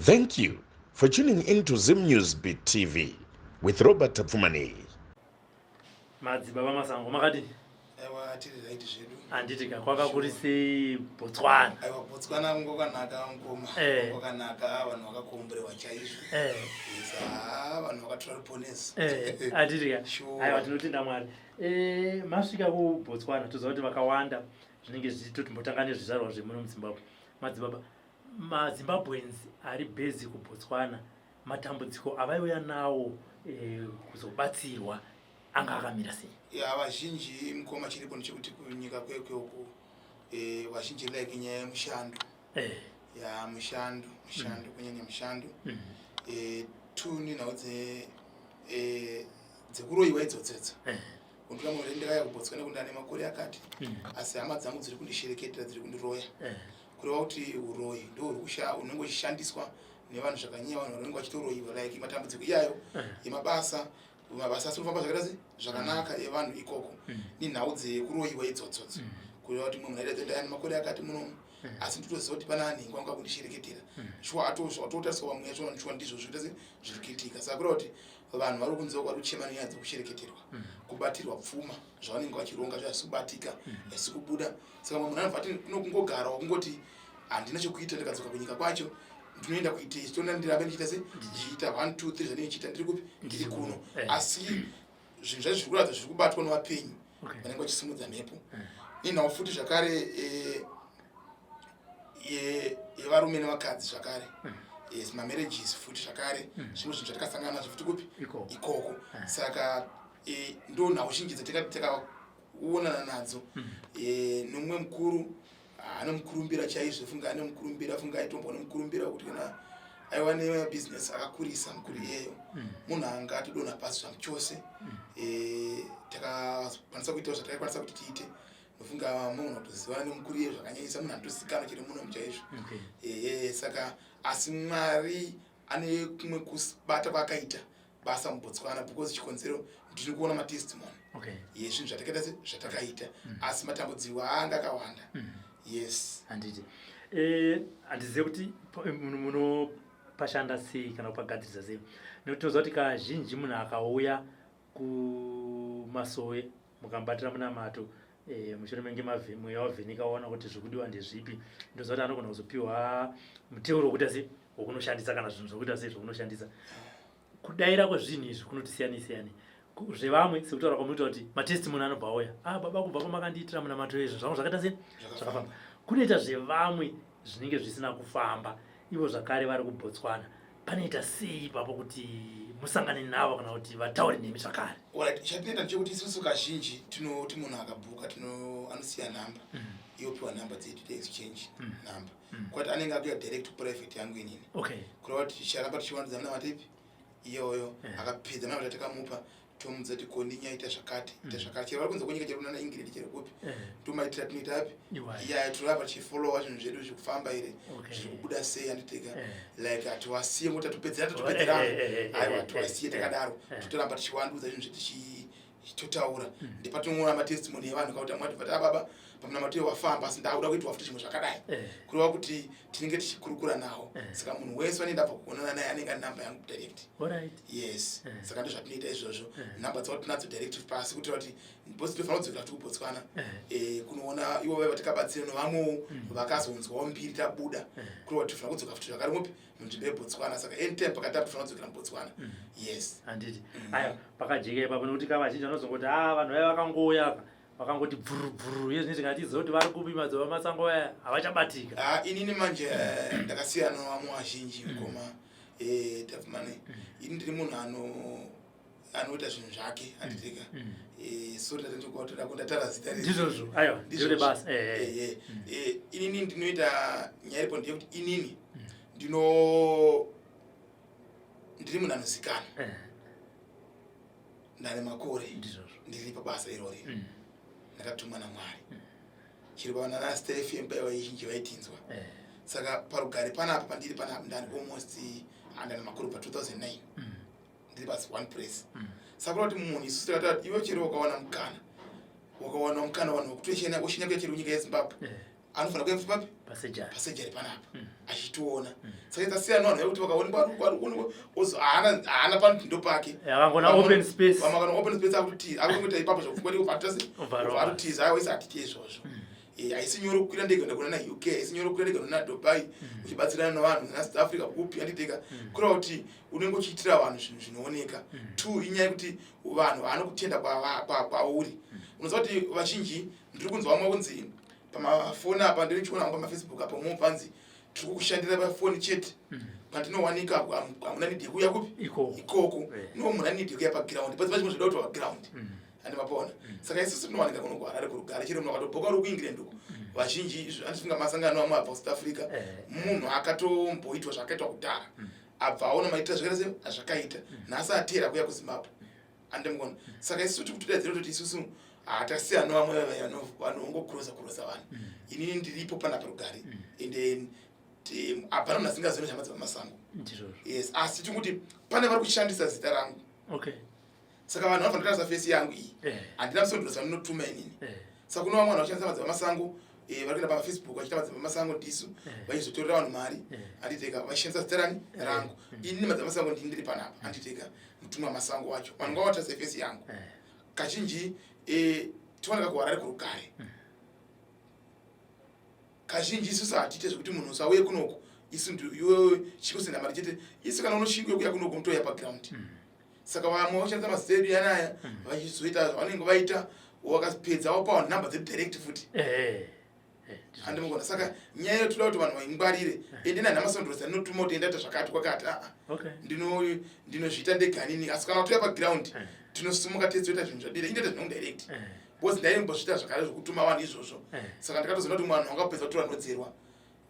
Thank you for tuning in to Zim News Beat TV with Robert Tapfumani. Madzibaba masango makati aiwa tiri right zvedu anditika kwakakurise Botswana. aiwa Botswana ngokanaka ngoma ngokanaka vanhu vakakomborewa chaizvo isa vanhu vakatora ruponesi anditika aiwa tinotenda Mwari. Masvika kuBotswana toziva kuti vakawanda zvinenge zvichitoti mbotanga nezvizvarwa zvemuno muZimbabwe. Madzibaba maZimbabweans ari base kuBotswana matambudziko avaiuya nawo kuzobatsirwa anga akamira sei? ya vazhinji mukoma chiripo ndechekuti kunyika kwekweku vazhinji like nyaya yemushando ya mushando kunyanya mushando tuni nhau dzekuroyiwa idzodzedza undikamuti ndikaya kuBotswana kundane makore akati asi hama dzangu dziri kundishereketera dziri kundiroya kureva kuti uroyi ndo unenge uchishandiswa nevanhu zvakanyanya vanhu vanenge vachitoroyiwa like matambudziko iyayo yemabasa asinofamba zvakanaka evanhu ikoko ninhau dzekuroyiwa idzodzo kureva kuti mumwe munhu aidadzendayani makore akati munomu asi nditoziva kuti pana anhingo anga kundishereketera shuwa atotariswa vamwe yacho shuwa ndizvo zvikuita zviri kuitika saka kureva kuti vanhu vari kunzewa kwari kuchema nenyaya dzekushereketerwa kubatirwa pfuma zvavanenge vachironga zvasi kubatika asi kubuda saka munhu anobva kungogarawo kungoti handina chokuita ndikadzoka kunyika kwacho ndinoenda kuite chitona ndirabe ndichiita se ndichiita 1 2 3 zvane chiita ndiri kupi ndiri kuno asi zvinhu zvacho zviri kuratidza zviri kubatwa nevapenyu vanenge vachisimudza mhepo ninhau futi zvakare yevarume nevakadzi zvakare mamarriages futi zvakare zvimwe zvinhu zvatakasangana nazvo futi kupi ikoko saka ndo nhau zhinji dzatakaonana nadzo nomumwe mukuru anomukurumbira chaizvo funga anomukurumbira funga aitombo anomukurumbira kuti kana aiwa nebusiness akakurisa mukuru iyeyo munhu anga atodonha pasi zvangu chose takakwanisa kuita zvatakakwanisa kuti tiite nofunga munhu atoziva nemukuru iyeyo zvakanyanyisa munhu anotozikanwa chiri muno muchaizvo saka asi Mwari ane kumwe kubata kwakaita basa muBotswana because chikonzero ndiri kuona matestimony zvinhu zvatakaita zvatakaita asi matambudziko anga akawanda yes handiti handizive kuti munopashanda sei kana kupagadzirisa sei nekuti toziva kuti kazhinji munhu akauya kumasowe mukambatira munamato mushure menge mweya wavheneka waona kuti zvikudiwa ndezvipi ndoziva kuti anogona kuzopiwa muteuro wekuita sei wokunoshandisa kana zvinhu zvokuita sei zvokunoshandisa kudayira kwezvinhu izvi kunotisiyani zvevamwe sekutaura kwamuita kuti matestimony anobva auya baba kubva kwamakandiitira munamato izvo zvangu zvakaita sei zvakafamba kunoita zvevamwe zvinenge zvisina kufamba ivo zvakare vari kuBotswana panoita sei ipapo kuti musangane navo kana kuti vataure nemi zvakare? Chatinoita ndechekuti isusu kazhinji tinoti munhu akabhuka anosiya nhamba yopiwa nhamba dzedu exchange nhamba kwati anenge akuya direct private yangu inini kureva kuti ticharamba tichiwandudzana namatipi iyoyo akapedza navo tatakamupa tomudza kuti kondinya ita zvakati chero vari kunze kwenyika chero nana ingrid chero kupi tomaitira tinoita api iya toramba tichifolowa zvinhu zvedu zviri kufamba here zviri kubuda sei handiteka like hatiwasiye ngoti atopedzerana aiwa hatiwasiye takadaro totoramba tichiwandudza zvinhu zvedu totaura ndepatinoona matestimony evanhu kauti amwe ati baba pamunamato wafamba asi ndauda kuitwa futi zvimwe zvakadai kureva kuti tinenge tichikurukura nawo saka munhu wese vanenge ndabva kuonana naye anenge ane nhamba yangu direct yes saka ndo zvatinoita izvozvo nhamba dzavo tinadzo direct pasi kuti kuti bosi tofanira kudzokera futi kuBotswana kunoona ivo vaiva tikabatsira novamwewo vakazonzwawo mbiri tabuda kureva kuti tofanira kudzoka futi zvakare mupi munzvimbo yeBotswana saka anytime pakati tofanira kudzokera muBotswana yes handiti aiwa pakajeka ipapo nekuti kavazhinji vanozongoti vanhu vaiva vakangouya vakangoti bvurubvuru izvi ndingatiziva kuti vari kupi madzoba masango aya havachabatika inini manje ndakasiyana nevamwe vazhinji mukoma Tapfumani ini ndiri munhu anoita zvinhu zvake handiteka so tatatoda kundatara zita ndizvozvo aiwa ndizvo basa inini ndinoita nyaya iripo ndeyekuti inini ndiri munhu anozikanwa ndane makore ndiri pabasa irori ndakatumwa naMwari chirivana na Star FM paiva izhinji vaitinzwa saka parugare panapa pandiri panapa ndani almost andana makuru pa 2009 ndiri basi one place saka kuti munhu isusu takati iwe chero wakawana mukana vanhu vokutoshinya kuya chiri munyika yeZimbabwe anofanira kuya papi pasejari panapa achitiona saka tasiyana vanhu vekuti vakaonekwa haana pandindo pake akangona open space akuita ipapo zvokufungwa waisa atiti izvozvo haisi nyoro kukwira ndege ndakona na UK haisi nyoro kukwira ndege na Dubai uchibatsirana navanhu na South Africa kupi anditeka kureva kuti unenge uchiitira vanhu zvinhu zvinooneka two inyaya yekuti vanhu vanokutenda kwauri unoziva kuti vazhinji ndiri kunzwa vamwe kunzi pamafoni apa ndiri chiona pamafacebook apa mumwe panzi tiri kukushandira pafoni chete pandinowanika hamuna nidhi yekuya kupi ikoko no muna nidhi yekuya paground pasi pachimwe zvoda kuti paground andimapona saka isusu tinowanika kuno kuharare kurugare chero munhu akatobhoka uri kuingire nduku vazhinji andifunga masangano amwe abva South Africa munhu akatomboitwa zvakaitwa kudhara abva aona maitira zvakaita azvakaita nhasi atera kuya kuZimbabwe andimugona saka isusu tiri kutodedzera kuti isusu hatasiyana vamwe vanongokurosa vanhu inini ndiripo panapa rugare ende hapana munhu asingazoni shama dzamasango yes asi tikuti pane vari kushandisa zita rangu saka vanhu vanofanira kutarisa fesi yangu iyi handina musondorosa ndinotuma inini saka kuno vamwe vanhu vachishandisa madzivamasango vari kuenda pamafacebook vachiita madzivamasango ndisu vachizotorera vanhu mari handiteka vachishandisa zita rani rangu inini madzivamasango ndiri panapa handiteka mutumwa masango wacho vanhu ngavatarisa fesi yangu kazhinji tiwanaka kuharare kurugare kazhinji isusu hatiite zvekuti munhu usauye kunoko isu iwe chikusenda mari chete isu kana unoshinguye kuya kunoko mutoya paground saka vamwe vachishandisa mazita edu anaya vachizoita zvavanenge vaita wakapedza wapa vanhu nhamba dzedu direct futi handimugona saka nyaya iyo toda kuti vanhu vaingwarire ende nanhamasondorosa ndinotuma kuti endaita zvakati kwakati ndinozviita ndeganini asi kana toya paground tinosumuka tezoita zvinhu zvadira indaita zvinhu direct because ndaimbozviita zvakare zvokutuma vanhu izvozvo saka ndikatozoona kuti munhu angapedza kutora nodzerwa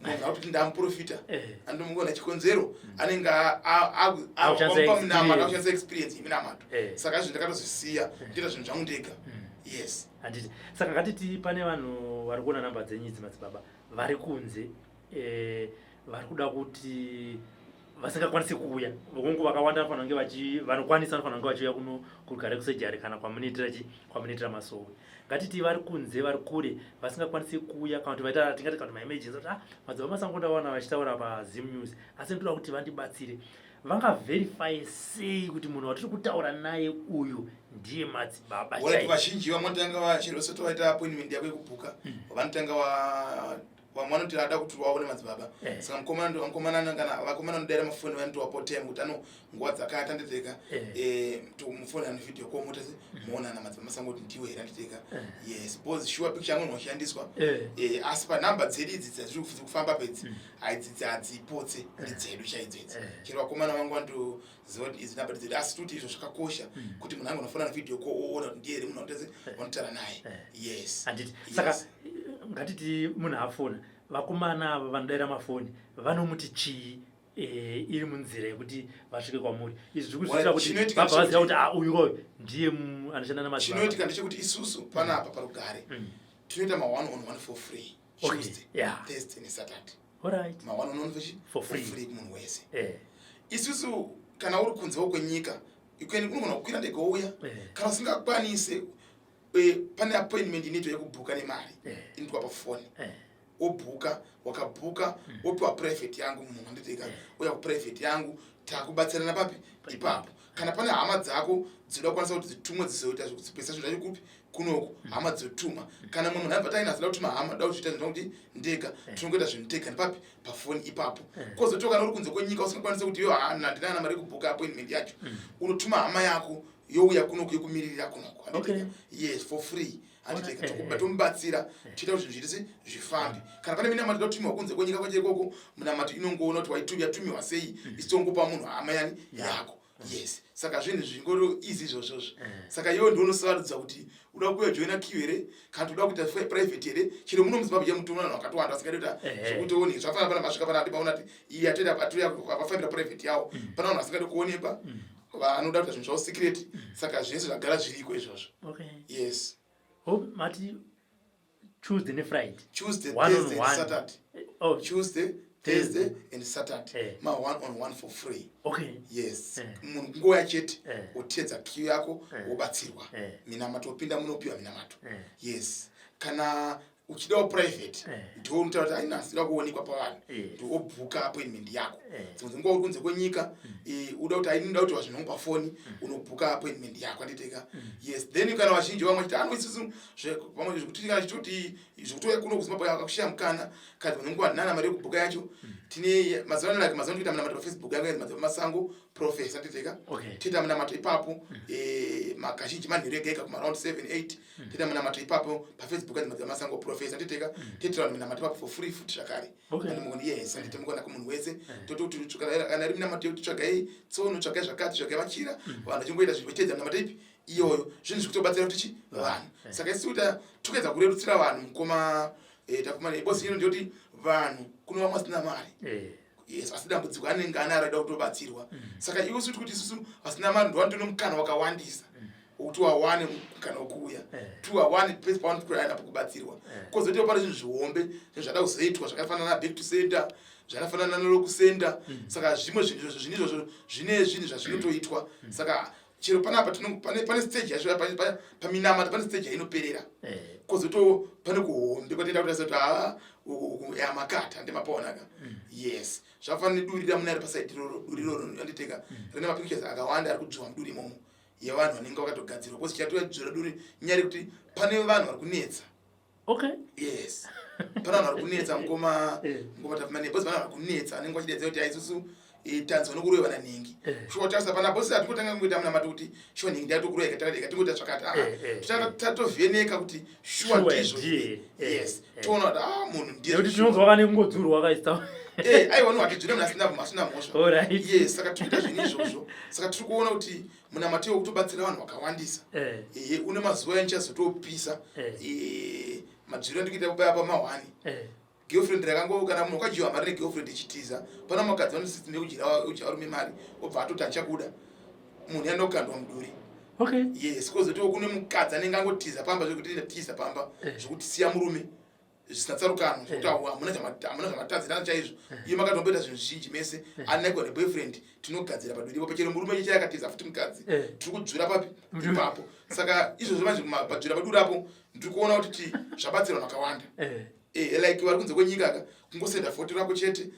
munhu akuti ndamuprofita andimugona chikonzero anenge aapa munama akakushandisa experience yeminamato saka izvo ndakatozvisiya ndiita zvinhu zvangu ndega yes handiti saka ngatiti pane vanhu vari kuona namba dzenyu idzi madzibaba vari kunze vari kuda kuti vasingakwanisi kuuya vokungu vakawanda vanofanira kunge vanokwanisa vanofanira kunge vachiuya kuno kurugare kusejari kana kwamunitira masowe ngatiti vari kunze vari kure vasingakwanisi kuuya kana kuti vaita tingati kana maemergency kuti madzibaba masango ndaona vachitaura paZim News asi ndoda kuti vandibatsire vangaverify sei kuti munhu watiri kutaura naye uyu ndiye madzibaba chaivo vazhinji vamotanga vachero soto vaita appointment yako yekubhuka vanotanga vamwe vanoti ada kuti waone madzibaba saka vakomana nodaira mafoni vanotowapo time kuti nguva dzakati anditeka mufoni ano video call motasi muonana madzibaba masango kuti ndiwe here anditeka yes because sure picture yangu inoshandiswa asi panhamba dzedu idzi dzatiri kufamba pedzi hadzipotse ndidzedu chaidzo idzi chero vakomana vangu vanotoziva kuti idzi nhamba dzedu asi kuti izvo zvakakosha kuti munhu ange unofonana video call oona kuti ndiye here munhu vanotara naye yes saka ngatiti munhu afona vakomana ava vanodaira mafoni vanomuti chii iri munzira yekuti vasvike kwamuri izvi zviri kuzvitira kuti vabva vaziva kuti uyuyo ndiye anoshanda namadzibaba chinoitika ndechekuti isusu panapa parugare tinoita ma1on1 for free Tuesday Thursday neSaturday ma1on1 for free kumunhu wese isusu kana uri kunze kwenyika unogona kukwira ndege wouya kana usingakwanise pane appointment inoitwa yekubhuka nemari inoitwa pafoni obhuka wakabhuka wopiwa private yangu munhu anditeka uya kuprivate yangu takubatsirana papi ipapo kana pane hama dzako dzinoda kukwanisa kuti dzitumwe dzizoita zvekupesa zvinhu zvacho kupi kunoko hama dzotuma kana mumwe munhu abva taina zida kutuma hama da kuchiita zvinhu zvakuti ndega tinongoita zvinhu tega nepapi pafoni ipapo kozoto kana uri kunze kwenyika usingakwanisa kuti yo handina mari yekubhuka appointment yacho unotuma hama yako youya kunoko yekumiririra kunoko anditeka yes for free anditeka tomubatsira tiita kuti zvinhu zvitisi zvifambe kana pane minamato inotumiwa kunze kwenyika kwacho ikoko munamato inongoona kuti yatumiwa sei isitongopa munhu hama yani yako yes saka zvinhu zvingoro izi izvozvozvo saka iwe ndounosarudza kuti uda kuuya joina queue here kana uda kuita private here chero muno muZimbabwe chemutumwa vanhu vakatowanda vasingatoita zvekutooni zvafana pana masvika pana adipa unati iyi atoita vafambira private yawo pana vanhu vasingadi kuonekwa vanoda kuita zvinhu zvavo secret saka zvese zvagara zviriko izvozvo yes mati Tuesday and Friday. Tuesday, one Thursday, on one. and Saturday. Oh, Tuesday, Thursday, and Saturday. Ma 1-on-1 for free. Okay. Yes. Nguwa chete utedza queue yako wobatsirwa. Minamato pinda munopiwa minamato. Yes. Kana uchida private ndo mutaura kuti ainasira kuonekwa pavanhu ndobhuka appointment yako dzimwe nguva uri kunze kwenyika uda kuti ainoda kuti wazvinongo pafoni unobhuka appointment yako anditeka. Yes, then kana vazhinji vamwe chiti isusu vamwe zvekuti kana chitoti zvekutoya kuno kuzimbabwe akakushaya mukana kana dzimwe nguva ndinana mari yekubhuka yacho tine mazuva ano mazuva kuita munamato pafacebook yanga mazuva masango professor anditeka tiita munamato ipapo makazhinji manheru ega ega kuma around 7-8 tiita munamato ipapo pafacebook anzi mazuva masango professor anditeka tiitira munamato ipapo for free futi zvakare andimugoni yes andite mukona kumunhu wese toti kana iri munamato yekuti tsvagai tsono tsvagai zvakati tsvagai machira vanhu vachingoita zvichitedza munamato ipi iyoyo zvinhu zvikutobatsira kuti chi vanhu saka isusu tokaedza kurerutsira vanhu mukoma takumana bosi ino ndiyoti vanhu kuno vamwe vasina mari yes asi dambudziko anenge anarada kutobatsirwa saka iwe suti kuti isusu vasina mari ndowandino mukana wakawandisa kuti wawane mukana wokuuya tu wawane pesi pawanokuraina pakubatsirwa kozotiwo pane zvinhu zvihombe zvinhu zvada kuzoitwa zvakafanana na back to center zvakafanana nerokusenda saka zvimwe zvinhu izvozvo zvine zvinhu zvazvinotoitwa saka chero panapa pane stage yacho paminamata pane stage yainoperera kozoto pane kuhombe kwatenda kuti yamakata ndemapaonaka yes zvafanira durira munari pasaidi duriro anditeka rine mapictures akawanda ari kudzviwa muduri imomo yevanhu vanenge vakatogadzirwa kozi chatodzvira duri nyari kuti pane vanhu vari kunetsa yes pane vanhu vari kunetsa ngoma tafumane bosi vanhu vari kunetsa anenge vachidedza kuti aisusu tanzwa nokurova nanhingi shuwa tarisa pana bosi atikotanga kungoita munamato kuti shuwa nhingi ndatokurova ikatingoita zvakati tatovheneka kuti shuwa ndizvo yes toona kuti munhu ndiyekuti tinonzwa wakane kungodzurwa wakaisa aiwa no atidzure munhu asina mhosva yes saka tinoita zvinhu izvozvo saka tiri kuona kuti munamato wekutobatsira vanhu vakawandisa une mazuva enchazotopisa madzviro andikuita kubaya pama1 girlfriend rakango kana munhu wakajiwa mari negirlfriend ichitiza pana mukadzi vanosisime kudyira arume mari obva atoti achakuda munhu yanokandwa muduri yes kozotiwo kune mukadzi anenge angotiza pamba zvekuti ndatiza pamba zvekuti siya murume zvisina tsarukano zvekuti hamuna zvamatadzirana chaizvo iye makatomboita zvinhu zvizhinji mese anekwa neboyfriend tinogadzira paduripo pachero murume cheche yakatiza futi mukadzi tiri kudzvira papi ipapo saka izvozvo manje padzvira paduri apo ndiri kuona kuti zvabatsira vanhu vakawanda like vari kunze kwenyika ka kungosenda foto rako chete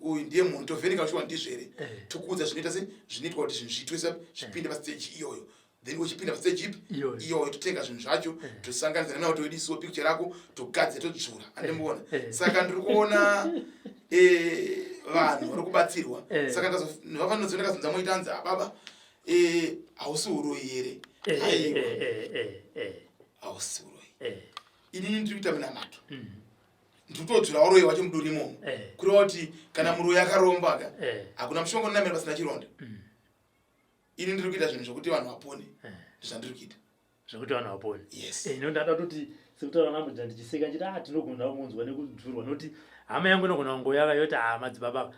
uyu ndiye munhu tovheneka uchiwa ndizvo here tokuudza zvinoita se zvinoitwa kuti zvinhu zviitwe zvipinde pastage iyoyo then uchipinda pastage ipi iyoyo totenga zvinhu zvacho tosanganisa nawo toidisiwo picture rako togadzira todzvura andimboona saka ndiri kuona vanhu vari kubatsirwa saka vafanira kazonza moita anzi ababa hausi uroi here hausi uroi inini ndiri kuita munamato nditodzvira uroi wacho muduri imomo kureva kuti kana muroi akaromba hakuna mushongo ndinamira pasina chironda ini ndiri kuita zvinhu zvokuti vanhu vapone ndizvandiri kuita zvokuti vanhu vapone yes inondada kuti sekutaura namuja ndichiseka nditi tinogona kunzwa nekudzurwa nokuti hama yangu inogona kungoyaka yoti madzibaba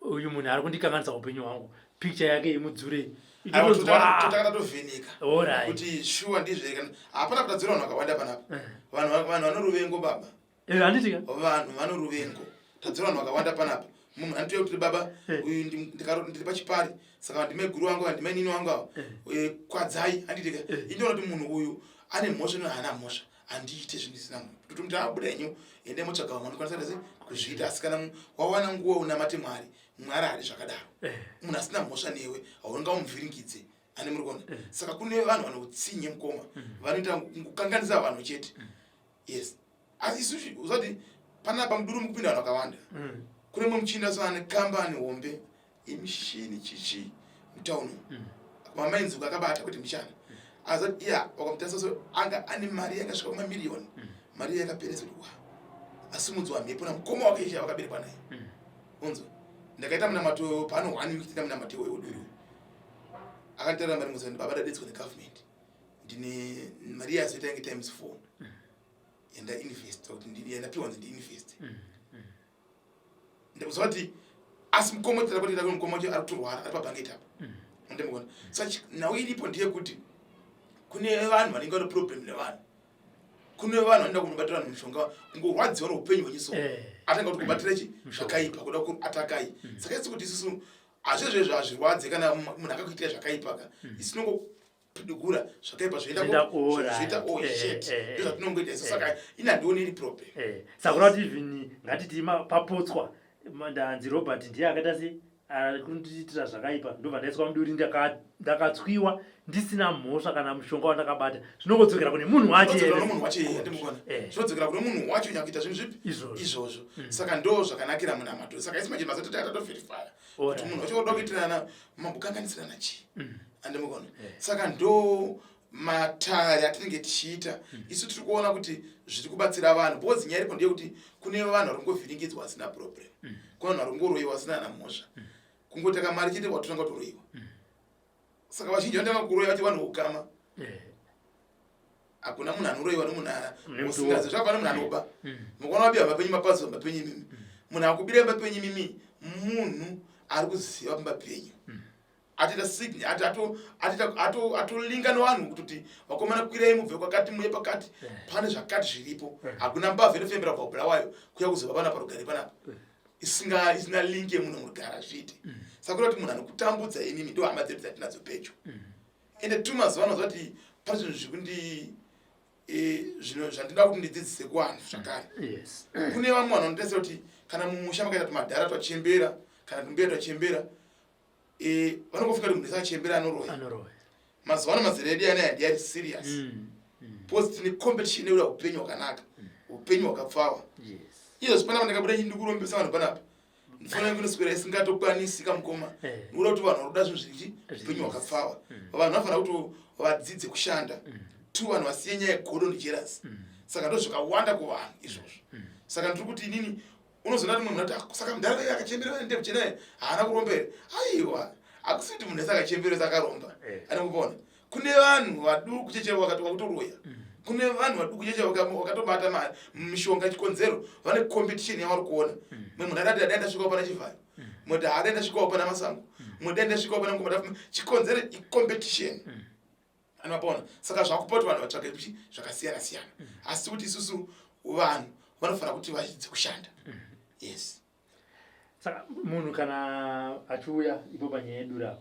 uyu munhu ari kundikanganisa upenyu hwangu picture yake imudzure totanga tovheneka kuti shuwa ndizve hapana kutadzira vanhu vakawanda panapa vanhu vanoruvengo baba handitika vanhu vanoruvengo tadzira vanhu vakawanda panapa munhu anitoya kuti baba uyu ndiri pachipari saka ndime guru wangu ndime nini wangu ava kwadzai handitika indiona kuti munhu uyu ane mhosva nohaana mhosva handiite zvinhu zvisina munhu kuti muti abuda henyu ende motsvaga vamwe anokwanisa kuzviita asi kana wawana nguva unamate mwari mwari hari zvakadaro munhu asina mhosva newe haungamumuvhiringidze ane muri kuona saka kune vanhu vanotsinye mukoma vanoita kukanganisa vanhu chete yes asi isusu uzati panapa muduru mukupinda vanhu vakawanda kune mwe muchinda soane kambani hombe imishini chichi mutauni mamainzuku akabata kuti mishana azati wakamutasaso anga ane mari yakasvika kumamiliyoni mari yakaperesa kuti wa asimudzwa wamhepo namukoma wake isha vakaberekwa naye unzwa ndakaita munamato pano 1 week tita munamato weuduru akanditarira mari muzani baba dadetswa negovernment ndine mari yazoita yange times 4 enda invest kuti ndapiwa nzi ndi-invest ndakuzvati asi mukoma tira kuti ndakoni mukoma wacho ari kutorwara ari pabhangeti apa ndimukona saka nhau iripo ndeyekuti kune vanhu vanenge vane problem nevanhu kune vanhu vanoenda kunobatira vanhu mushonga ngorwadziwa noupenyu hwechiso atanga kuti kubatira chi zvakaipa kuda kuatakai saka isi kuti isusu hazvezvezvo hazvirwadze kana munhu akakuitira zvakaipa ka isi tinongopidugura zvakaipa zvoita ndozvatinongoita isu saka inandioni iri problem sakura kuti even ngatiti papotswa ndanzi Robert ndiye akaita sei kundiitira zvakaipa ndobva ndaiswa muduri ndakatswiwa ndisina mhosva kana mushonga wandakabata zvinongodzokera kune munhu wacho zvinodzokera kune munhu wacho nyakuita zvinhu zvipi izvozvo saka ndo zvakanakira muna matori saka isi manje mazoti tatatoverifya kuti munhu wacho oda kuitirana mambokanganisirana chii andimukona saka ndo matari atinenge tichiita isu tiri kuona kuti zviri kubatsira vanhu bhozi nyaya iripo ndeyekuti kune vanhu vari kungovhiringidzwa vasina problem kune vanhu vari kungoroyiwa vasina ana mhosva kungoteka mari chete watotanga kutoroyiwa saka vazhinji vanotanga kuroyiwa kuti vanhu ukama hakuna munhu anoroyiwa nomunhu usingazi zvakafana munhu anoba mukaona wabiwa mapenyu mapazo mapenyu imimi munhu akubira mapenyu imimi munhu ari kuziva pamba penyu atita signi atolinga nevanhu kuti vakomana kwirai mubve kwakati muye pakati pane zvakati zviripo hakuna mbavha inofembera pabhulawayo kuya kuzova pana parugare panapa isina linki yemunhu murugara zviite saka kuti munhu anokutambudza imimi ndo hama dzedu dzatinadzo pedyo ende tu mazuva ano zati pane zvinhu zvikundi zvino zvandinoda kuti ndidzidzise kuvanhu zvakare kune vamwe vanhu vanotesera kuti kana mumusha makaita tumadhara twachembera kana tumbera twachembera vanongofika kuti munhu isachembera anoroya mazuva ano mazera edu anaya ndiari serious because tine competition yekuda upenyu hwakanaka upenyu hwakapfawa izvo zvipana vandakabuda ndikurombesa vanhu panapa ndifana kunoswera isingatokwanisi kamukoma nikuda kuti vanhu varoda zvinhu zvirichi upenyu hwakapfawa vanhu vanofanira kuti vadzidze kushanda tu vanhu vasiye nyaya yegodo nejealousy saka ndo zvakawanda kuvanhu izvozvo saka ndiri kuti inini unozoona kuti munhu ati saka mudhara akachembera ndekuchenaye haana kurombera aiwa akusi kuti munhu ese akachembera sakaromba anokupona kune vanhu vaduku kuchechewa wakatoroya kune vanhu vaduku kuchechewa wakatobata mari mishonga chikonzero vane competition yavari kuona mwe munhu adati adaenda svikawo pana chivhayo mwe kuti adaenda svikawo pana masango mwe adaenda svikawo pana ngomadafu chikonzero icompetition anopona saka zvakupoti vanhu vatsvake zvakasiyana siyana asi kuti isusu vanhu vanofanira kuti vadzidze kushanda yes saka munhu kana achiuya ipo panyaya yedura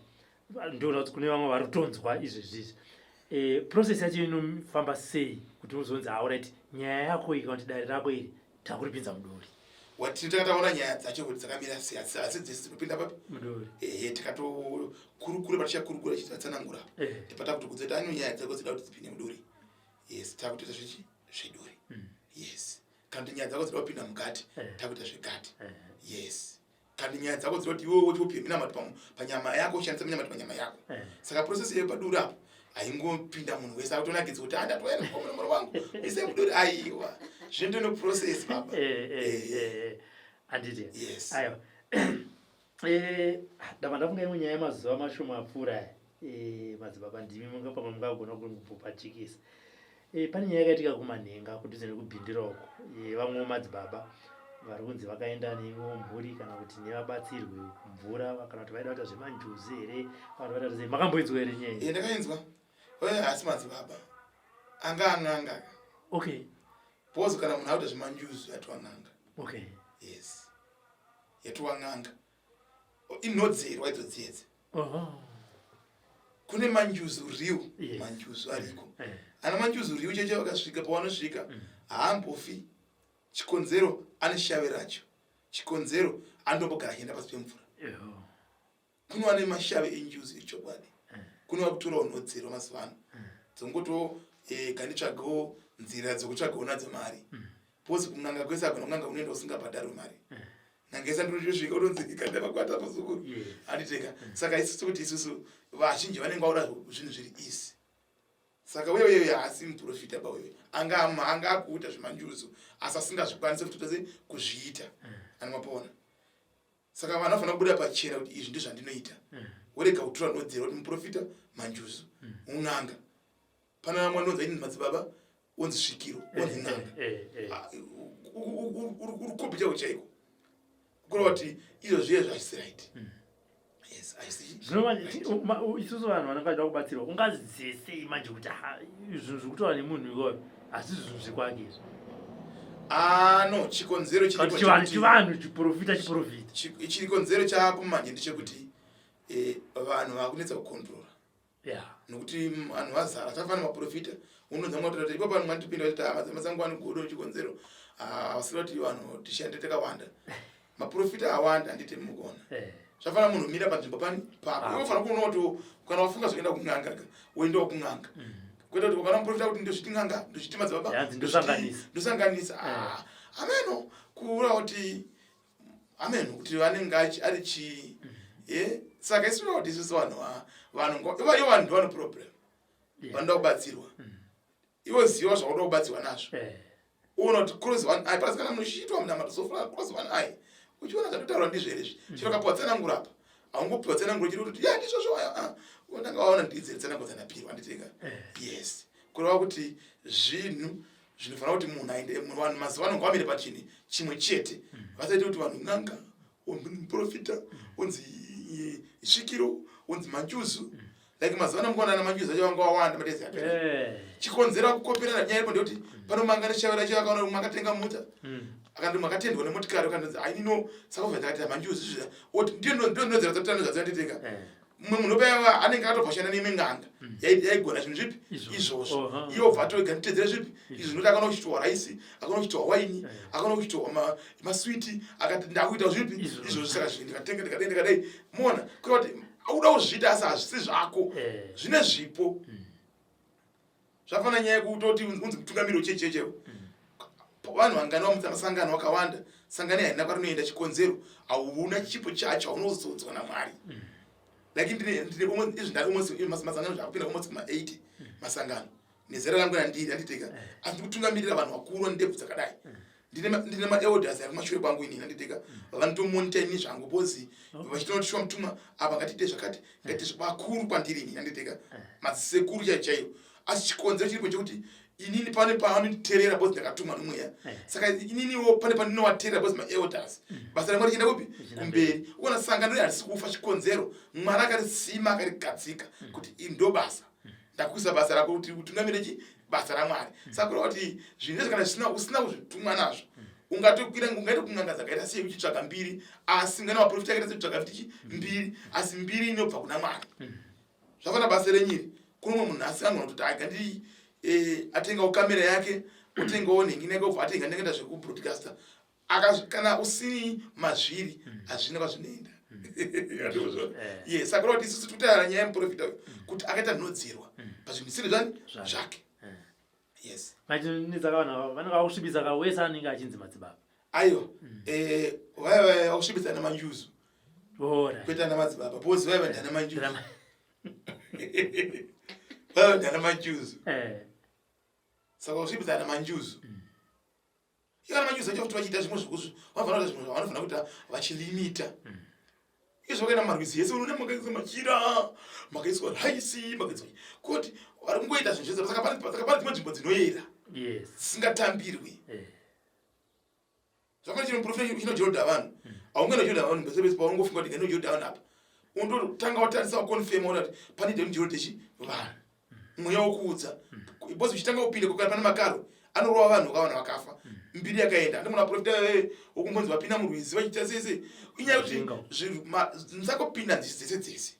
ndoona kuti kune vamwe vari kutonzwa izvezvizvi process yacho inofamba sei kuti uzonzi auright nyaya yako ikakuti dare rako iri takuripinza muduri watini takataona nyaya dzacho kuti dzakamira sei asi dzese tinopinda papi muduri takatokurukura patichakurukura chitatsanangura tipata kuti kudzeta ano nyaya dzako dzida kuti dzipinde muduri yes takutoita zveduri yes kana nyaya dzako dzida kupinda mukati takuita zvekati yes kana nyaya dzako dzida kuti iwewe uchiupiwe minamati panyama yako ushandisa minamati panyama yako saka process yepaduri apo haingopinda munhu wese akutonakidza kuti andatoenda mukomero wangu ise muduri aiwa zvinto noprocess baba handiti yes aiwa ndabva ndafunga imwe nyaya yemazuva mashoma apfuura madzibaba ndimi pamwe mungagona kupachikisa pane nyaya yakaitika kumanhenga kudhuze nekubhindira uko vamwe madzibaba vari kunzi vakaenda neimwe mhuri kana kuti nevabatsirwe kumvura kana kuti vaida kuita zvemanjuzi here kana kuti vaita makamboinzwa here nyaya ndakainzwa asi madzibaba anga ang'anga okay bhozi kana munhu auta zvemanjuzi yatova ng'anga okay yes yatova ng'anga inodzerwa idzo dzedze kune manjuzi riu manjuzi ariko ana manjuzi riu cheche vakasvika pavanosvika haambofi chikonzero ane shave racho chikonzero anombogara achienda pasi pemvura kuno ane mashave enjuzi echokwadi kuno vakutorawo nodzerwa mazuva ano dzongoto kanditsvagawo nzira dzokutsvagawo nadzo mari pozi kun'anga kwese agona kun'anga unoenda usingabhadharwe mari nangesa ndinotosvika utonzikika ndavakwata pazukuru handiteka saka isusu kuti isusu vazhinji vanenge vaura zvinhu zviri isi saka uye haasi muprofita pauye anga akuita zvemanjuzu asi asingazvikwanisi kutoita sei kuzviita animapona saka vanhu vanofanira kubuda pachena kuti izvi ndizvo zvandinoita urega kutora nodzera kuti muprofita manjuzu un'anga pana vamwe anonzi aini madzibaba onzi svikiro onzi n'anga uri kopi chako chaiko kurova kuti izvo zviye zvasiraiti isusu vanhu vanongaida kubatsirwa ungazisei manje kuti zvinhu zvikutora nemunhu iwoyo asizuzi kwake izvo no chikonzero chivanhu chiprofita chirikonzero chaapo manje ndechekuti vanhu vakunetsa kukontrora nokuti vanhu vazara tafana maprofita unonza mwatora kuti ipo pano mwandipinda kuti masango anogodo chikonzero asira kuti vanhu tishande takawanda maprofita awanda handiti mukona zvafana munhu mira panzvimbo pani papo iwe ufana kuona kuti kana wafunga zvoenda kun'anga woendawo kun'anga kwete kuti kana muprofita kuti ndozviti n'anga ndozviti madzibaba ndosanganisa ameno kuura kuti ameno kuti vanenge ari chi saka isina kuti isusu vanhu ivo vanhu ndovano problem vanoda kubatsirwa ivo ziva zvauda kubatsirwa nazvo uona kuti cross one eye pasi kana munochiitwa munamata sofuna cross one eye uchiona zvatotaurwa ndizverezvi chiro kapiwa tsananguro apa haungopiwa tsananguro chiri kuti ndizvozvo ndanga waona ndidzere tsananguro dzanapirwa nditenga yes kureva kuti zvinhu zvinofanira kuti munhu aende vanhu mazuva ano ngavamire pachini chimwe chete vasaite kuti vanhu n'anga muprofita unzi svikiro unzi manjuzu like mazuva ano mukuonana manjuzu acho vanga wawanda madezi apera chikonzera kukoperera nyaya iripo ndekuti pano manga nechavira chiyo akaona makatenga muta akandi makatendwa nemotikari ukanzi ainino saka ubva ndakati manjuzu oti ndinodzera dzatano zvadzanditenga mumwe munhu paya anenge akatobva shanda neimwe n'anga yaigona zvinhu zvipi izvozvo iwo bva atoega nditedzere zvipi izvi zvinoti akana kuchitowa raisi akana kuchitowa waini akana kuchitowa maswiti akati ndakuita zvipi izvozvo saka ndikatenga ndikadai muona kureva kuti auda kuzviita asi hazvisi zvako zvine zvipo zvafana nyaya yekutoti unzi mutungamiriro chechechewo vanhu vangana masangano akawanda sangano haina kwarinoenda chikonzero hauna chipo chacho haunozodzwa namwari lakini masangano zvakupinda umwe kuma-80 masangano nezera rangu randiri handiteka asi ndikutungamirira vanhu vakuru ndebvu dzakadai ndine maelders ari kumashure kwangu inini handiteka vanotomonita ini zvangu bozi vachitonotishiwa mutuma apa ngatiite zvakati ngatiite vakuru kwandiri inini handiteka masekuru chaichaiwo asi chikonzero chiripo chekuti inini pane paanonditerera bozi ndakatumwa nomweya saka ininiwo pane pandinovaterera bozi maelders basa ramwari chienda kupi kumberi uona sangano iri harisi kufa chikonzero mwari akarisima akarigadzika kuti iri ndo basa ndakuisa basa rako kuti utungamirei basa ramwari saka kureva kuti zvinhu izvi kana usina kuzvitumwa nazvo ungatokwira ungaita kun'anga dzakaita sei uchitsvaga mbiri asi ngana maprofita akaita sekutsvaga fitichi mbiri asi mbiri inobva kuna mwari zvafana basa renyiri kuno mumwe munhu asingangona kuti agandii atengawo kamera yake utengawo nhengi neke ubva atenga ndengenda zvekubroadcaster kana usini mazviri hazvina kwazvinoenda saka kuti isusu tikutaura nyaya yemuprofita uyu kuti akaita nhodzerwa pazvinhu zvisiri zvani zvake vanenge vakusvibisa kawese anenge achinzi madzibaba aiwa vaiva vakusvibisa namanjuzu kuita namadzibaba bozi vaiva ndana manjuzu vaiva ndana manjuzu saka vakusvibisa namanjuzu ikana manjuzu acho kuti vachiita zvimwe zvikuzu vanofana kuita zvimwe vanofana kuita vachilimita izvo kaina marwizi yese unoona makaiswa machira makaiswa raisi makaiswa kuti vari kungoita zvinhu zvese saka pane dzimwe nzvimbo dzinoyera dzisingatambirwi zvakana chino muprofita chinojorodha vanhu haungandojorodha vanhu pesepese paunongofunga kuti nganojorodha vanhu apa undotanga watarisa wakonfema una kuti panide mujorodhechi vanhu mweya wokuudza bosi uchitanga upinde kukana pane makaro anorova vanhu vavanhu vakafa mbiri yakaenda andi muna profita wokumbonzi vapinda murwizi vachiita sese inyaya kuti musakopinda nzisi dzese dzese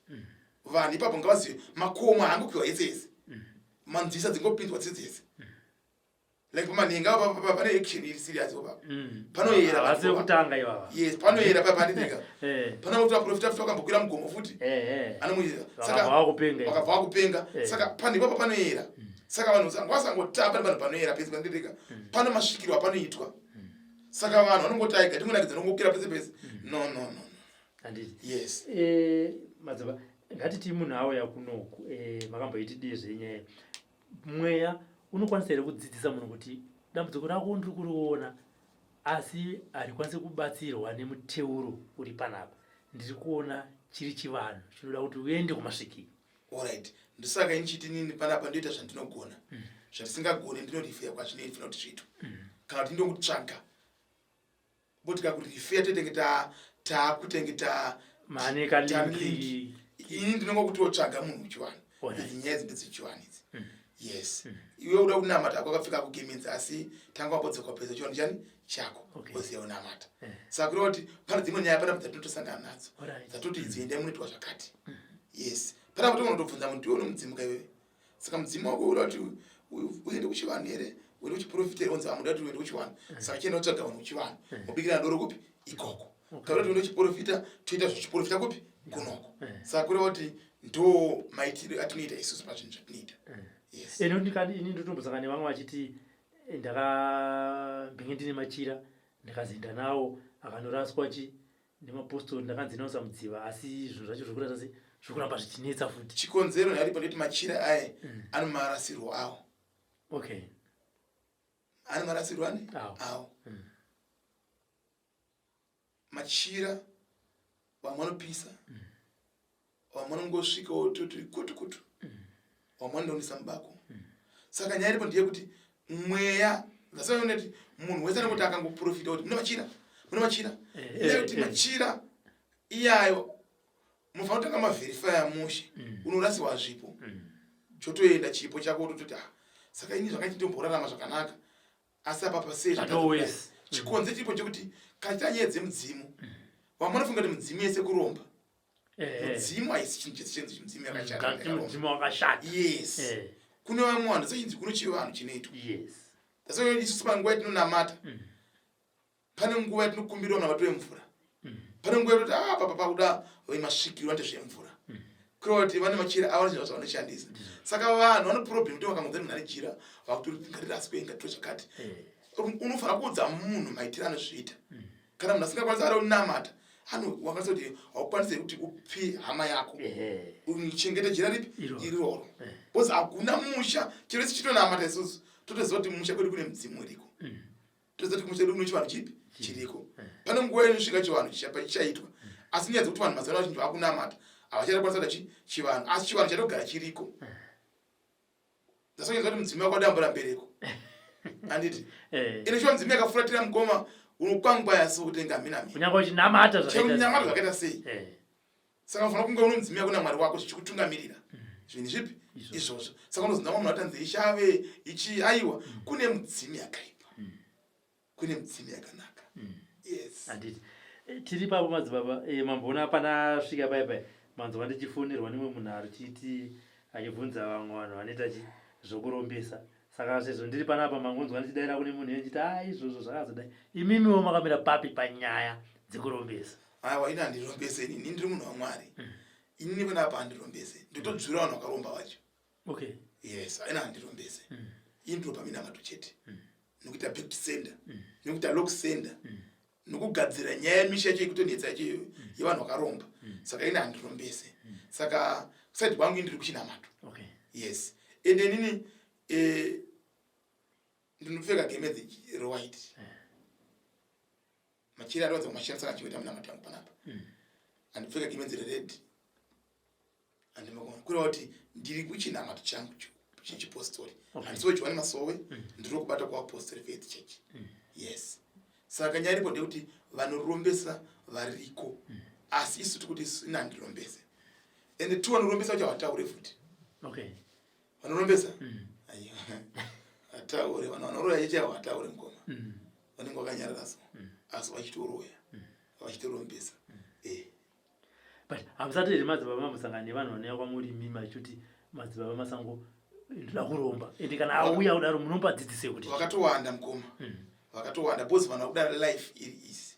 vanhu ipapo ngavazive makomo haangopiwa ese ese manzisa dzingopinzwa dzese dzese like pamanhenga pane action iri serious papa panoyera yes panoyera papa handitenga pana kuti vaprofita futi vakambokwira mugomo futi anomuita saka vakabva kupenga saka pane papa panoyera saka vanhu ngavasangotapa nevanhu panoyera pese panditeka pano masvikiro apanoitwa saka vanhu vanongoti aiga tingonakidza nongokwira pese pese no yes madzibaba ngatiti munhu auya kunoku makamboitidii zvenyaya mweya unokwanisa here kudzidzisa munhu kuti dambudziko rako ndiri kuriona asi harikwanisi kubatsirwa nemuteuro uri panapa ndiri kuona chiri chivanhu chinoda kuti uende kumasvikiro allright ndosaka inichiti nini panapa ndoita zvandinogona zvandisingagoni ndinorifeya kwazvinoiti fana kuti zviitwa kana kuti ndongotsvaga botika kuti rifeya totenge takutenge manekalinki ini ndinongokuti wotsvaga munhu uchiwana izi nyaya idzi ndedzichiwana idzi yes iwe uda kunamata kwakafika kugemenza asi tanga wapodzoka pesa choni chani chako oziya unamata saka kuti pana dzimwe nyaya pana dzatotosangana nadzo dzatoti dziende munoitwa zvakati yes pana kuti unotobvunza muntu iwe unomudzimuka iwewe saka mudzimu wako uda kuti uende kuchivanhu here uende kuchiprofita here unzi amuda kuti uende kuchivanhu saka chienda kutsvaga vanhu kuchivanhu mubikira doro kupi ikoko kana kuti uende kuchiprofita toita zvichiprofita kupi kunoko saka kureva kuti ndo maitiro atinoita isusu pazvinhu zvatinoita ini ndotombosangana nevamwe vachiti ndakambenge ndine machira ndikazoenda nawo akanoraswa nemapostori ndakanzi nawo samudziva asi zvinhu zvacho zvokurata sei zvokuramba zvichinetsa futi chikonzero ndaripo ndoti machira aya ano marasirwo awo ano marasirwo ani awo machira vamwe vanopisa vamwe vanongosvika wototi kutu vamwe vanondoisa mubako saka nyaya iripo ndeyekuti mweya zasanoti munhu wese anongoti akangoprofita kuti mune machira kuti machira iyayo mufanira kutanga mavherifaya mushe unorasiwa zvipo chotoenda chipo chako tototi saka ini zvakaitomborarama zvakanaka asi apa pasei chikonze chiripo chekuti kachitanyedze mudzimu vamwe vanofunga kuti mudzimu yese kuromba mudzimu haisi chinhu chese chenzi mudzimu yakashata yes kune vamwe vanhu sechinzi kuno chivanhu chinoitwa isusu panguva yatinonamata pane nguva yatinokumbirwa na vatove mvura pane nguva yatoti papa pakuda masvikiro ante zvemvura kureva kuti vane machira ava nezvinhu zvavanoshandisa saka vanhu vane problem kuti vakamudza munhu ane jira vakuti ngariraswe ngatiro zvakati unofanira kuudza munhu maitiro anozviita kana munhu asingakwanisi ari unamata wakwanisa kuti haukwanise kuti upi hama yako uchengete jira ripi iroro bcause hakuna musha chiro isi chitonamata isusu totoziva kuti musha kwedu kune mudzimu iriko totoziva kuti musha kwedu kune chivanhu chipi chiriko pane nguva inosvika chivanhu chichaitwa asi nyaya dzekuti vanhu mazana vazhinji vakunamata havachakwanisa kuti chivanhu asi chivanhu chatogara chiriko zasonyedza kuti mudzimu wako adambura mbereko anditi ine chiva mudzimu yakafuratira mukoma unokwangwaya so kutenga minami kunyangwa uchinamata zvakaita sei saka unofanira kunge uno mudzimu yako namwari wako zvichikutungamirira zvinhu zvipi izvozvo saka unozonza munhu atanzi ishave ichi aiwa kune mudzimu yakaipa kune mudzimu yakanaka yes anditi tiri papo madzibaba mamboona pana svika pai manzwa ndichifonerwa nemwe munhu ari chiti achibvunza vamwe vanhu vanoita zvokurombesa saka sezvo ndiri panapa mangonzwa ndichidaira kune munhu echiti izvozvo zvakazodai imimiwo makamira papi panyaya dzekurombesa aiwa ini handirombese ini ndiri munhu wamwari ini panapa handirombese nditodzvira vanhu vakaromba vacho yes ini handirombese ini ndiro paminamato chete nokuita back sender nokuita lock sender nokugadzira nyaya yemisha yacho yekutonetsa yacho yevanhu vakaromba saka ini handirombese saka kusaidi kwangu ini ndiri kuchinamato yes ende inini ndinopfeka gemenzi rewhite machira anowanza kumashandisa kana chiweta munamato yangu panapa handipfeka gemenzi rered handimakona kureva kuti ndiri kuchinamato changu chechipostori handisiwo chiwane masowe ndiri kubata kuapostori faith church yes saka nyaya iripo ndekuti vanorombesa variko asi isu tikuti ina handirombese ende tu vanorombesa vacho havataure futi vanorombesa hataure vanhu vanoroya cheche havataure mukoma vanenge vakanyarara so asi vachitoroya vachitorombesa but hamusati here madzibaba mamusangana nevanhu vanouya kwamuri mima achiti madzibaba masango ndoda kuromba ende kana auya kudaro munopa dzidzise kuti vakatowanda mukoma vakatowanda bcause vanhu vakudara life iri isi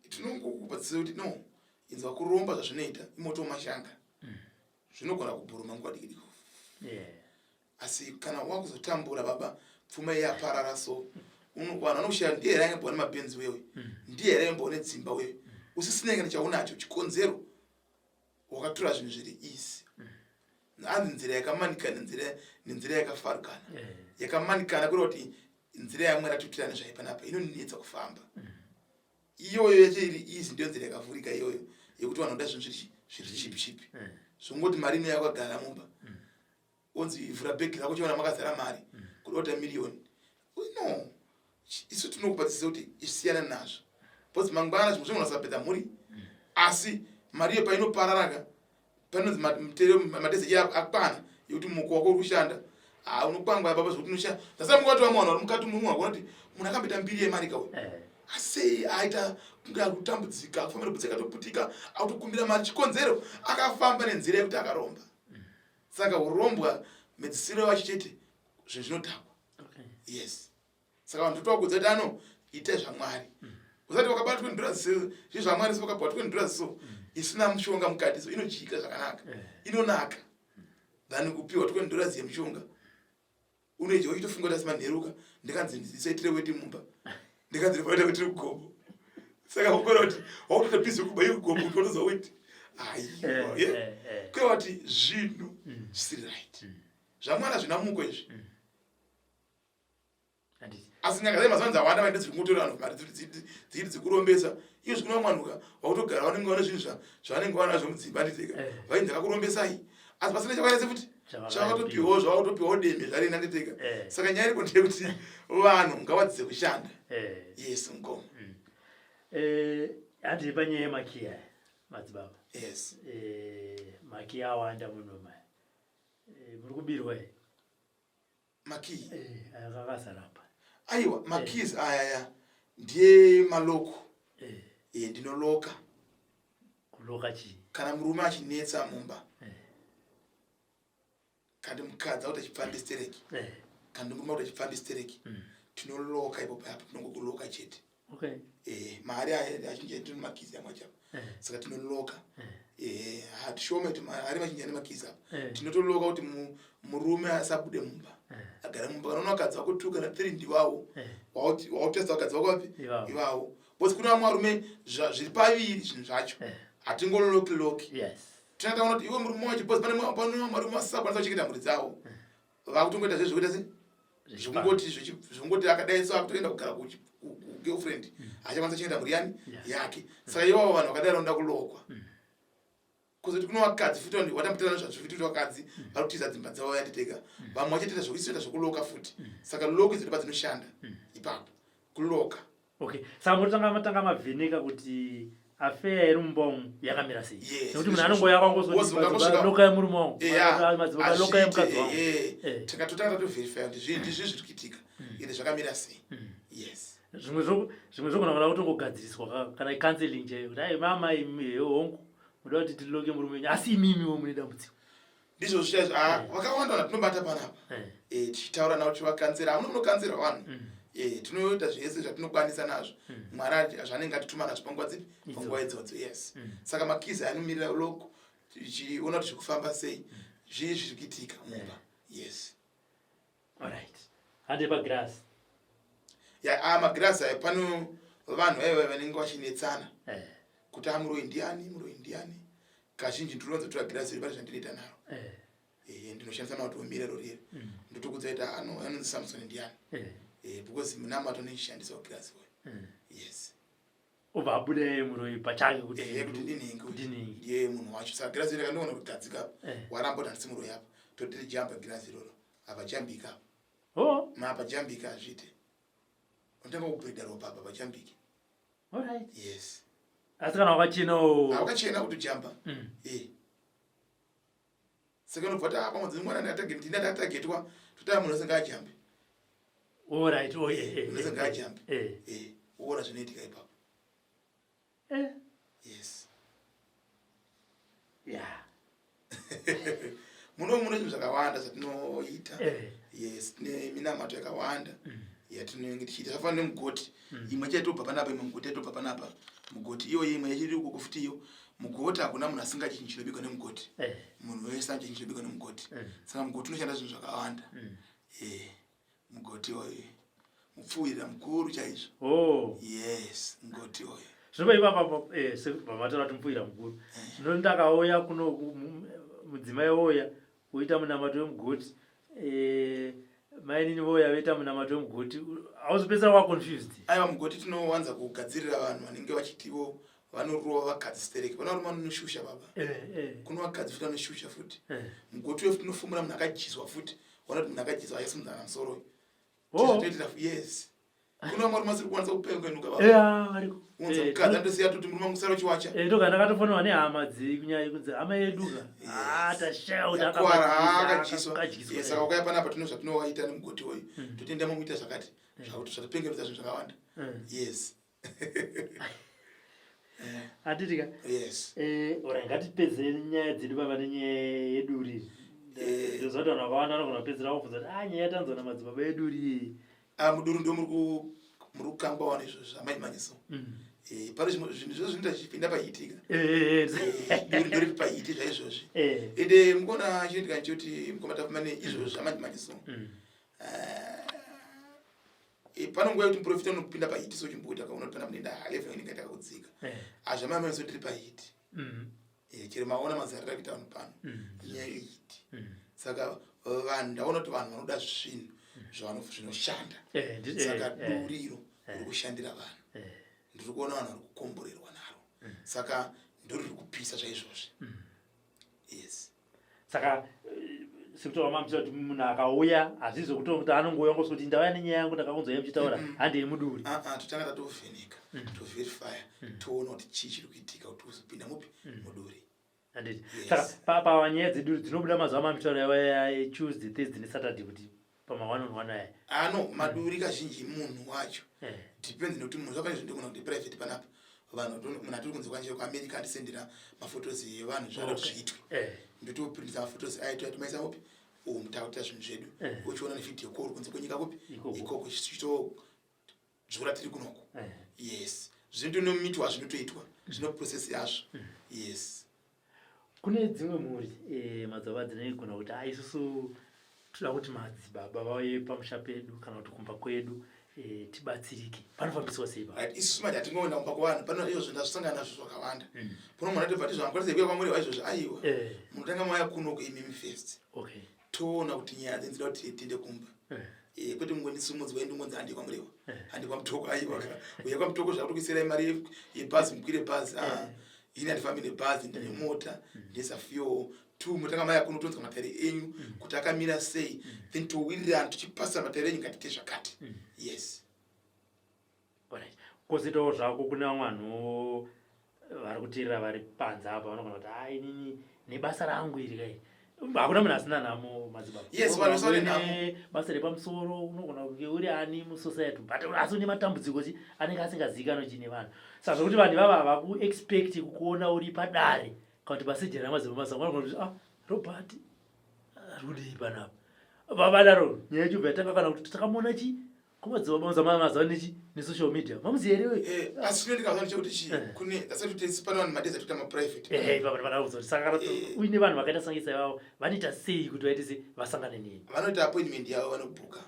tinongokubatsisa kuti no inzwa kuromba zvazvinoita imoto mashanga zvinogona kubhuruma nguva dikidiko asi kana wakuzotambura baba pfuma yaparara so vanhu vanoshaya ndiye here aingembone mabhenzi wewe ndiye here aimbone dzimba wewe usisina kana chaunacho chikonzero wakatora zvinhu zviri isi hanzi nzira yakamanikana nenzira yakafarukana yakamanikana kureva kuti nzira yamwe ratutirana zvaipanapa inonetsa kufamba iyoyo yacho iri isi ndiyo nzira yakavhurika iyoyo yekuti vanhu voda zvinhu zviri chipi chipi zvongoti mari ino yakagara mumba onzi vhura bhegi rako chiona makazara mari kudota miliyoni no isu tinokubatsisa kuti isiyana nazvo bcause mangwana zvimwe zvinonasapedza mhuri asi mari iyo painopararaka panonzi madhezi akwana yekuti muko wako uri kushanda unokwangwa baba zvokuti unoshanda sasa mukati wamwana uri mukati mumwe wakona kuti munhu akamboita mbiri yemari kauyu asei aita kunge ari kutambudzika akufambira bvudzi akatoputika akutokumbira mari chikonzero akafamba nenzira yekuti akaromba saka urombwa medzisiro wacho chete zvezvinodhakwa yes saka vanhu totokudza kuti ano ite zvamwari usati wakabatwa ndura ziso zvamwari so wakabatwa ndura ziso isina mushonga mukati so inojika zvakanaka inonaka than kupiwa twe ndura ziye mushonga uneje uchitofunga kuti manheruka ndikanzi ndisaitire weti mumba ndikanzi ndifaita kuti kugobo saka ukora kuti wakutoita busy kuba kugobo utonoza weti kwa kuti zvinhu zvisiri right zvamwana zvina muko izvi asi nyanga mazanza wanda vaende dzikutora vanhu mari dziri dzikurombesa iyo zvikunomwanuka wakutogara vanenge wana zvinhu zvanenge wana nazvo mudzimba nditeka vainzi akakurombesai asi pasina chakwanise kuti chakatopiwawo zvavakutopiwawo dembe zvarina nditeka saka nyaya iriko ndeyekuti vanhu ngavadzidze kushanda yes mukomo handiri panyaya yemakiya madzibaba yes makiya awanda munoma muri kubirwa here makiyi akakazarapa aiwa makizi ayaya ndiye maloko ndinoloka kuloka chii kana murume achinetsa mumba kandi mukadzi akuti achipfambe stereki kandi murume akuti achipfambe stereki tinoloka ipo papo tinongokuloka chete mari achinji tino makizi amwe chapo saka tinoloka hatishome kuti ari machinji ane makizi apo tinotoloka kuti murume asabude mumba agara mumba kana wakadzi wako 2 kana 3 ndiwawo wautesta wakadzi wako wapi iwawo bosi kuna vamwe varume zviri paviri zvinhu zvacho hatingololokiloki tinotaona kuti iwe murume wacho bosi pane vamwe varume vasakwanisa kuchengeta mhuri dzavo vakutongoita zvezvekuita se zvingoti akadai so akutoenda kugara kugirlfriend achakwanisa kuchengeta mhuri yani yake saka ivavo vanhu vakadai vanoda kulokwa kuzoti kuno vakadzi futi watambutana zvazvo futi kuti vakadzi vari kutiza dzimba dzavo yanditeka vamwe vachitoita zvokuitoita zvokuloka futi saka loko izoti padzinoshanda ipapo kuloka saka motanga matanga mavheneka kuti afeya iri mumba umu yakamira sei nekuti munhu anongoya kwangozolokai murume wangu lokai mukadzi wangu tikatotanga tatovherifya kuti zvinhu ndizvi zviri kuitika ende zvakamira sei yes zvimwe zvogona kuna kutongogadziriswa kana counseling chaiyo kuti ai mama hongu muda kuti tiloke murume wenyu asi imimiwo mune dambudziko ndizvo zvichaizvo vakawanda vanhu tinobata panapa tichitaura navo tichivakanzera hamuno munokanzera vanhu tinoita zvese zvatinokwanisa nazvo mwari zvanenge atituma nazvo panguva dzipi panguva idzodzo yes saka makizi anomirira loko tichiona kuti zvikufamba sei zvii zviri kuitika mumba yes alright hande pagirasi magirasi aya pano vanhu vaiva vanenge vachinetsana kuti amuroi ndiani kazhinji ndinowanza tora girasi iri pane zvandinoita naro ndinoshandisa nawo tomirero riri ndotokudzaita anonzi Samson ndiani because munamato nechishandisa girasi yes ubva abude muroi pachake kuti ndiye munhu wacho saka girasi iri kandoona kugadzika waramba kuti handisi muroi apa totiri jamba girasi iroro apajambika maapajambika azvite unotanga kubhridha ropa apa pajambike yes asi kana wakachena kutojamba saka unobva kuti apa mudzi mwana ndindatatagetwa totava munhu asingajambe munhu asingajambe uona zvinoitika ipapo yes muno zvinhu zvakawanda zvatinoita yes tine minamato yakawanda yatinenge tichiita zvafanira nemugoti imwe chaitobva panapa imwe mugoti yaitobva panapa mugoti iyo imwe yachiri uko futi iyo mugoti hakuna munhu asingachinji chinobikwa nemugoti munhu wese anochinji chinobikwa nemugoti saka mugoti unoshanda zvinhu zvakawanda mugoti oyo mupfuwirira mukuru chaizvo yes mugoti oyo zvinova ipapa vamataura kuti mupfuwirira mukuru zvino ndakauya kuno mudzimai oya woita munamato wemugoti mainini voya voita munamato wemugoti hauzopedzera waconfused aiwa mugoti tinowanza kugadzirira vanhu vanenge vachitivo vanorova vakadzi stereki vana varume vanoshusha baba kuno vakadzi futi vanoshusha futi mugoti wefu tinofumura munhu akajizwa futi wana kuti munhu akajizwa aisi munhu ana musoro toitira yes kuna mari masiri kuwanza kupenga inuka baba ariko unza mukadzi andosiya kuti muri mamusaro chiwacha ndoka ndakatofonawa nehama dzinyaya kunzi hama yeduka tashauta akajiswa saka ukaya panapa tino zvatinowaita nemugoti woyu totoenda muita zvakati zvakuti zvatopengerudza zvinhu zvakawanda yes atitika yes ora ngatipedzere nyaya dzedu baba nenyaya yeduri ndozoti vanhu vakawanda vanogona kupedzera kubvunza kuti nyaya yatanzwa namadzibaba eduri muduru ndo muri kukangwa wana izvozvo amaimanyiso pane zvinhu izvozvo zvinoita zvichipinda pahitika duri ndori pahiti zvaizvozvi ende mukona chinoitika nchekuti mukomatafumane izvozvo amaimanyiso pano nguva yekuti muprofita unopinda pahiti sochimbuti akaona kuti pana munenda halevha inenge takakudzika azvamaimanyiso tiri pahiti chero maona mazarira kuita vanhu pano nyaya yehiti saka vanhu ndaona kuti vanhu vanoda zvinhu zvinoshanda saka duriro riri kushandira vanhu ndiri kuona vanhu vari kukomborerwa naro saka ndori riri kupisa zvaizvozvi yes saka sikutaura mamuchita kuti munhu akauya hazvizi zvekuti kuti anongouya ngosvi kuti ndauya nenyaya yangu ndakakunzwa ye muchitaura handei muduri totanga tatovheneka toverifya toona kuti chii chiri kuitika kuti uzopinda mupi muduri handiti saka panyaya dzeduri dzinobuda mazuva mamitaura yaTuesday, Thursday neSaturday kuti pama1-on-1 aya no maduri kazhinji munhu wacho depends nekuti munhu zvakane zvindogona kuti private panapa vanhu munhu atiri kunze kwanje kuAmerica andisendera mafotos evanhu zvaro kuti zviitwe ndotoprinta mafotos aito atomaisa mupi mutakuita zvinhu zvedu uchiona nevidhio call kunze kwenyika kupi ikoko chitodzvura tiri kunoko yes zvindonomitwa zvinotoitwa zvinoprocess yazvo yes kune dzimwe mhuri madzibaba dzinogona kuti isusu toda kuti madzibaba vauye pamusha pedu kana kuti kumba kwedu tibatsirike panofambiswa sei isusu mati hatingoenda kumba kuvanhu pano izvozvo ndazvisangana nazvo zvakawanda pano munhu atobva tizvamukwanisa kuuya kwamuri waizvozvo aiwa munotanga mauya kunoko imimi first toona kuti nyaya dzenzida kuti tiende kumba kwete mungonisumudzi waindingonzi handi kwamuriwa handi kwamutoko aiwa uya kwamutoko zvakuti kuisirai mari yebhazi mukwire bhazi ini handifambi nebhazi ndine mota ndisa fuel mutanga maya kunotonzwa matairi enyu kuti akamira sei then towirirana tichipasa matairi enyu ngatite zvakati yes kozitawo zvako kune vamwe vanhu vari kuteerera vari panze apa vanogona kuti inini nebasa rangu iri kai hakuna munhu asina nhamo madzibaba yes vanhu vasina nhamo basa repamusoro unogona kunge uri ani musociety but asi une matambudziko anenge asingazivikanwa chine vanhu saka zvokuti vanhu ivava havakuexpect kukuona uri padare kana kuti pasejera ramadzibaba masango vanogona kuti Robert rudei panapa vavadaro nyaya yachibva yatanga kana kuti takamona chi kumadzibaba mazuva nechi nesocial media mamuziva here asi chinondikazva nechekuti chii kune dasati pane vanhu madezi atoita maprivate papanakuzoti saka uine vanhu vakaita sangisa ivavo vanoita sei kuti vaite se vasangane neni vanoita appointment yavo vanobhuka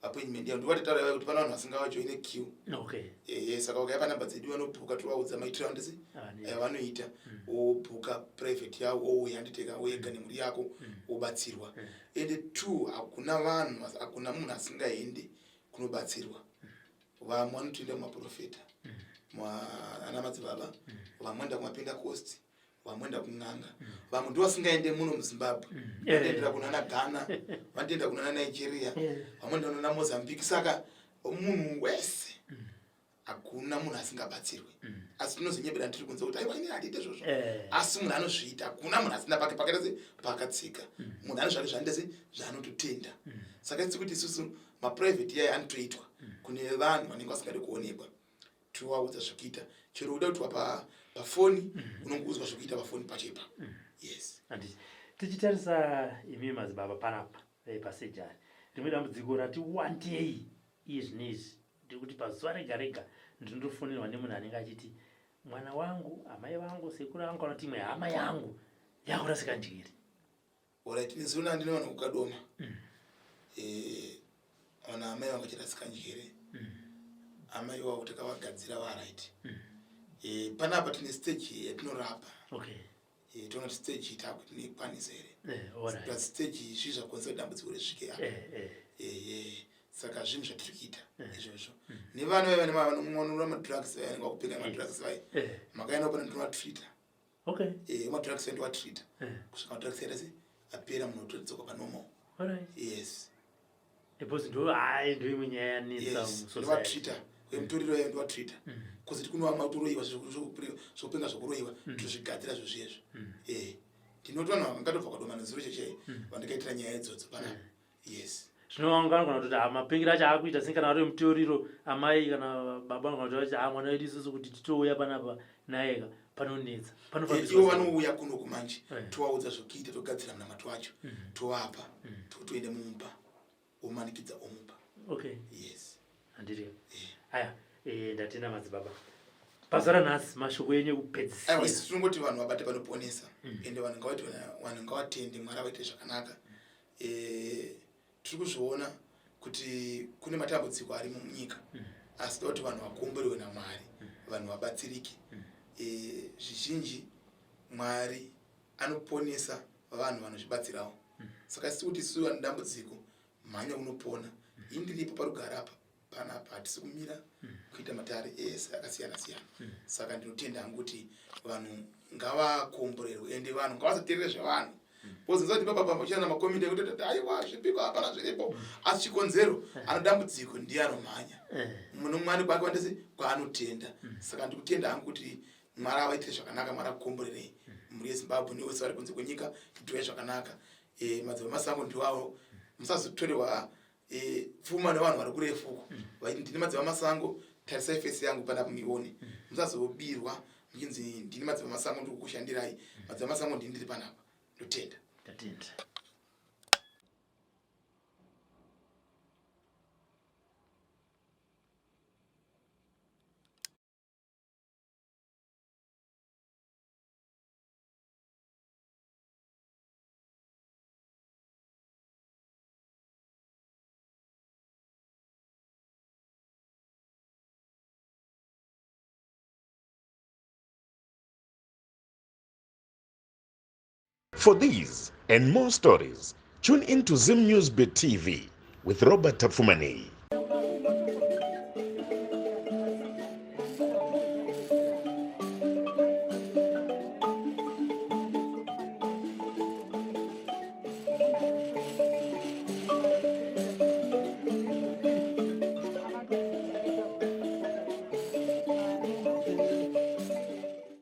appointment yavo ndikatitaura kuti pana vanhu vasingavajoine queue saka ukaya panamba dzedu vanobhuka tovaudza maitiro andisi vanoita wobhuka private yavo wouya handiteka wega nemhuri yako wobatsirwa ende 2 hakuna munhu asingaendi kunobatsirwa vamwe vanotoenda kumaprofeta ana madzibaba vamwe enda kumapentecost vamwe enda kun'anga vamwe ndovasingaende muno muzimbabwe vanoendera kunana Ghana vanotoenda kunana Nigeria vamwe enda kunana Mozambique saka munhu wese hakuna munhu asingabatsirwe asi tinozonyebera ndiri kunze kuti aiwa ini handiite zvozvo asi munhu anozviita hakuna munhu asina pake pakaita pakatsika munhu anozvake zvaninde zvaanototenda saka isi kuti isusu maprivate iyayi anotoitwa kune vanhu vanenge vasingadi kuonekwa tovaudza zvekuita chero uda kuti pafoni unenge uzwa zvekuita pafoni pachepa yes tichitarisa imi madzibaba panapa pasejari rimwe dambudziko rati wandei iye zvinezvi ndikuti pazuva rega rega ndinotofonirwa nemunhu anenge achiti mwana wangu amai vangu sekuru vangu kana kuti imwe hama yangu yakurasika njiri orit nezona ndine vanhu kukadoma vana amai vangu achirasika njere amai wavo takavagadzira varight panapa tine stage yatinorapa toona kuti stage itakuti tinekwanisa here stage izvi zvakonzera dambudziko resvike apa saka zvinhu zvatiri kuita izvozvo nevana vaiva nevanomwanura madrugs vayanenge vakupinga madrugs vai makaenda pana ndinovatreata madrugs vai ndovatreata kusvika madrugs aita se apera munhu otodzoka panormal yes because ndo hayi ndo imwe nyaya yanetsa musovatreater wemutoriro yayo ndivatreater kuzi kunowamwa kuroyiwa zvopenga zvokuroyiwa tozvigadzira zvozviyezvo ndinoti vanhu vangatobva kwadomana ziro chechei vandikaitira nyaya idzodzo panapa yes zvinowanganogona kuti mapengero acho akuita sei kana vari muteuriro amai kana baba anogona kuti mwana wedu isusu kuti titouya panapa nayeka panonetsa ivo vanouya kuno kumanje tovaudza zvokuita togadzira munamato acho tovapa totoende mumba omanikidza omupa yes handiri aya ndatenda madzibaba pazara nhasi mashoko enyu ekupedzisira tinongoti vanhu vabate panoponesa ende vanhu ngavatende mwari avaite zvakanaka tiri kuzviona kuti kune matambudziko ari munyika asi toda kuti vanhu vakomborewe namwari vanhu vabatsirike zvizhinji mwari anoponesa vanhu vanozvibatsirawo saka sisi kuti isu vane dambudziko mhanya unopona indiripo parugara apa panapa hatisi kumira kuita matare ese akasiyana siyana saka ndinotenda hangu kuti vanhu ngavakomborerwe ende vanhu ngavasateerere zvevanhu pozonzati baba uchana makomiti ekuti aiwa zvipiko hapana zviripo asi chikonzero anodambudziko ndiye anomhanya muno mwari kwake wandese kwaanotenda saka ndikutenda hangu kuti mwari avaitire zvakanaka mwari akukomborerei mhuri yezimbabwe newese vari kunze kwenyika titovai zvakanaka madzimai masango ndiwavo musazotorerwa pfuma nevanhu vari kurefuko vaiti ndini madzimai masango tarisai fesi yangu panapa muione musazobirwa muchinzi ndini madzimai masango ndiri kukushandirai madzimai masango ndini ndiri panapa ndotenda ndatenda For these and more stories, tune in to Zim News Bit TV with Robert Tafumani.